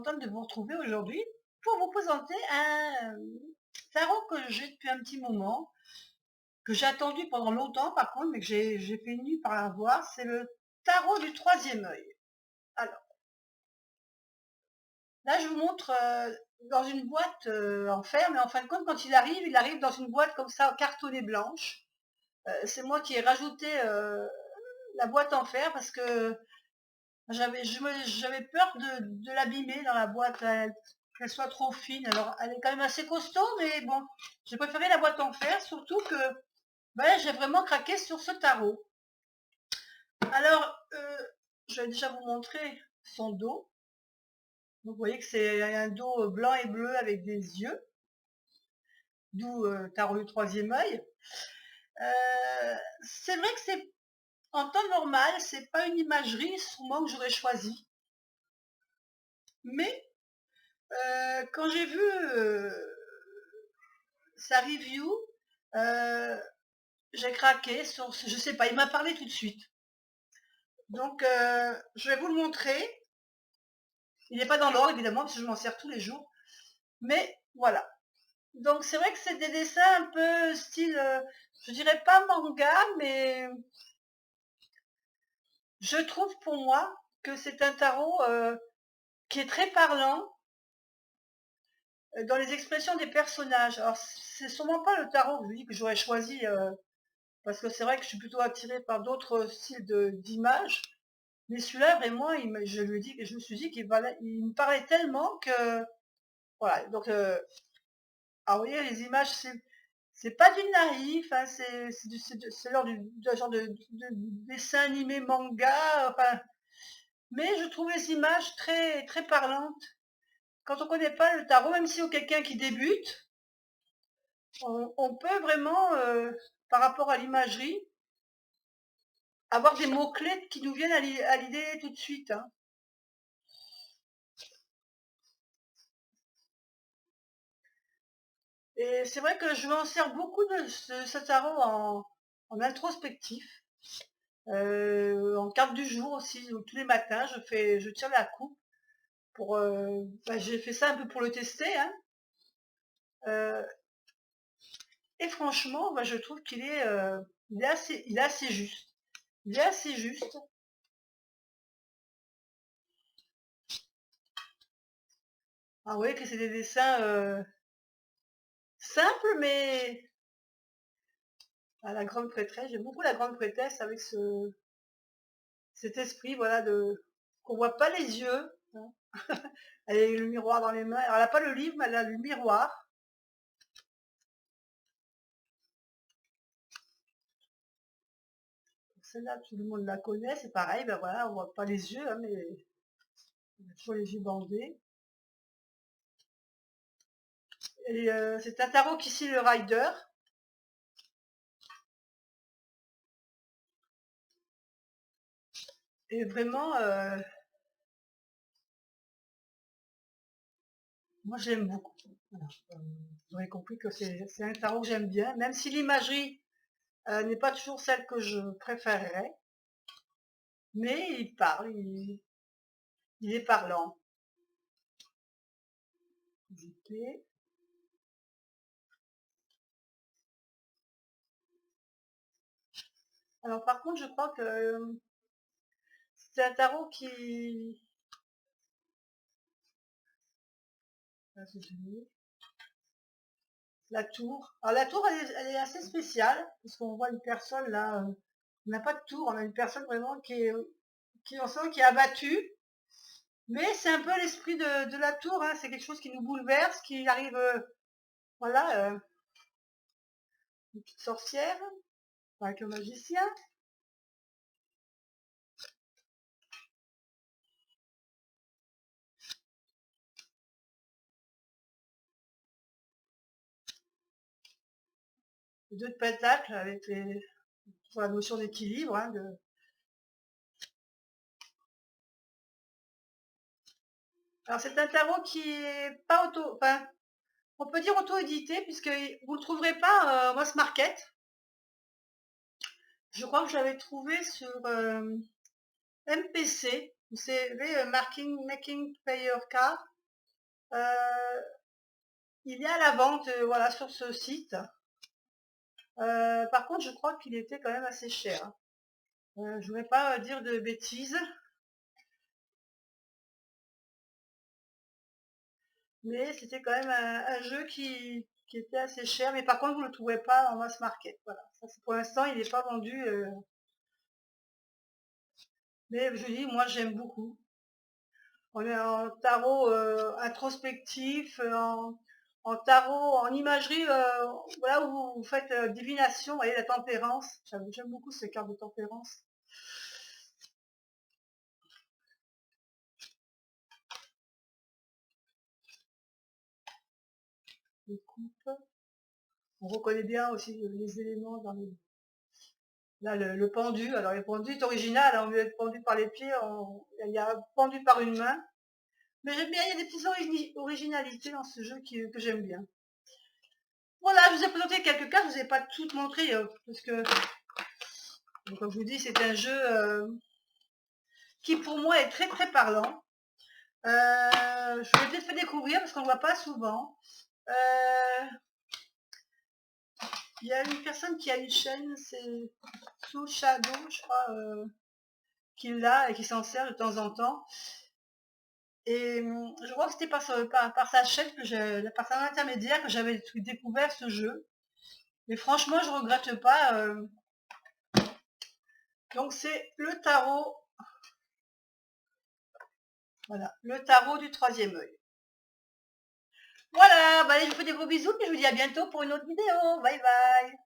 contente de vous retrouver aujourd'hui pour vous présenter un tarot que j'ai depuis un petit moment, que j'ai attendu pendant longtemps par contre, mais que j'ai fini par avoir. C'est le tarot du troisième œil. Alors, là je vous montre dans une boîte en fer, mais en fin de compte quand il arrive dans une boîte comme ça, cartonnée blanche. C'est moi qui ai rajouté la boîte en fer parce que j'avais peur de l'abîmer dans la boîte, qu'elle soit trop fine. Alors, elle est quand même assez costaud, mais bon, j'ai préféré la boîte en fer, surtout que j'ai vraiment craqué sur ce tarot. Alors, je vais déjà vous montrer son dos. Donc, vous voyez que c'est un dos blanc et bleu avec des yeux, d'où tarot du troisième œil. C'est vrai que c'est en temps normal, c'est pas une imagerie sûrement que j'aurais choisi, mais quand j'ai vu sa review, j'ai craqué sur, je sais pas, il m'a parlé tout de suite. Donc je vais vous le montrer. Il n'est pas dans l'ordre évidemment parce que je m'en sers tous les jours. Mais voilà. Donc c'est vrai que c'est des dessins un peu style, je dirais pas manga, mais je trouve pour moi que c'est un tarot qui est très parlant dans les expressions des personnages. Alors c'est sûrement pas le tarot que je vous dis que j'aurais choisi parce que c'est vrai que je suis plutôt attirée par d'autres styles d'images. Mais celui-là, vraiment, je me suis dit qu'il il me parlait tellement que voilà. Donc, alors vous voyez, les images, c'est pas du naïf, hein, c'est genre du genre de dessin animé manga, enfin, mais je trouve les images très très parlantes. Quand on connaît pas le tarot, même si on est quelqu'un qui débute, on peut vraiment, par rapport à l'imagerie, avoir des mots-clés qui nous viennent à l'idée tout de suite, hein. Et c'est vrai que je m'en sers beaucoup de ce tarot en introspectif, en carte du jour aussi, où tous les matins je tire la coupe pour, j'ai fait ça un peu pour le tester, hein. Euh, et franchement, je trouve il est assez juste. Il est assez juste. Ah oui, que c'est des dessins simples, mais à la grande prêtresse. J'aime beaucoup la grande prêtresse avec cet esprit, voilà, qu'on voit pas les yeux, hein. Elle a le miroir dans les mains. Alors, elle n'a pas le livre, mais elle a le miroir. Celle-là, tout le monde la connaît, c'est pareil, ben voilà, on voit pas les yeux, hein, mais on a toujours les yeux bandés. Et c'est un tarot qui signe le Rider. Et vraiment, moi j'aime beaucoup. Voilà. Vous aurez compris que c'est un tarot que j'aime bien, même si l'imagerie n'est pas toujours celle que je préférerais. Mais il parle, il est parlant. Alors par contre, je crois que c'est un tarot qui... La tour. Alors la tour, elle est assez spéciale, parce qu'on voit une personne là, on n'a pas de tour, on a une personne vraiment on sent qui est abattue. Mais c'est un peu l'esprit de la tour, hein. C'est quelque chose qui nous bouleverse, qui arrive, voilà, une petite sorcière, avec le magicien. Deux de pentacles avec la notion d'équilibre, hein, Alors c'est un tarot qui est pas enfin, on peut dire auto-édité, puisque vous ne le trouverez pas au Mass Market. Je crois que je l'avais trouvé sur MPC. Vous savez, Making Player Card. Il est à la vente, voilà, sur ce site. Par contre, je crois qu'il était quand même assez cher. Je ne voudrais pas dire de bêtises. Mais c'était quand même un jeu qui était assez cher. Mais par contre, vous ne le trouvez pas en mass market. Voilà. Ça, pour l'instant, il n'est pas vendu. Mais je dis, moi, j'aime beaucoup. On est en tarot introspectif, en tarot, en imagerie, voilà, où vous faites divination, vous voyez, la tempérance. J'aime beaucoup ces cartes de tempérance. Les coupes. On reconnaît bien aussi les éléments dans les... Là, le pendu. Alors, le pendu est original, hein, au lieu d'être pendu par les pieds, il y a un pendu par une main. Mais j'aime bien, il y a des petites originalités dans ce jeu que j'aime bien. Voilà, je vous ai présenté quelques cartes, je ne vous ai pas toutes montrées, parce que, comme je vous dis, c'est un jeu qui pour moi est très très parlant. Je vous l'ai peut-être fait découvrir parce qu'on ne le voit pas souvent. Il y a une personne qui a une chaîne, c'est Sous Shadow, je crois, qui l'a et qui s'en sert de temps en temps. Et je crois que c'était par sa chaîne, par sa intermédiaire, que j'avais découvert ce jeu. Mais franchement, je regrette pas. Donc c'est le tarot. Voilà, le tarot du troisième œil. Voilà, bah allez, je vous fais des gros bisous, puis je vous dis à bientôt pour une autre vidéo. Bye bye.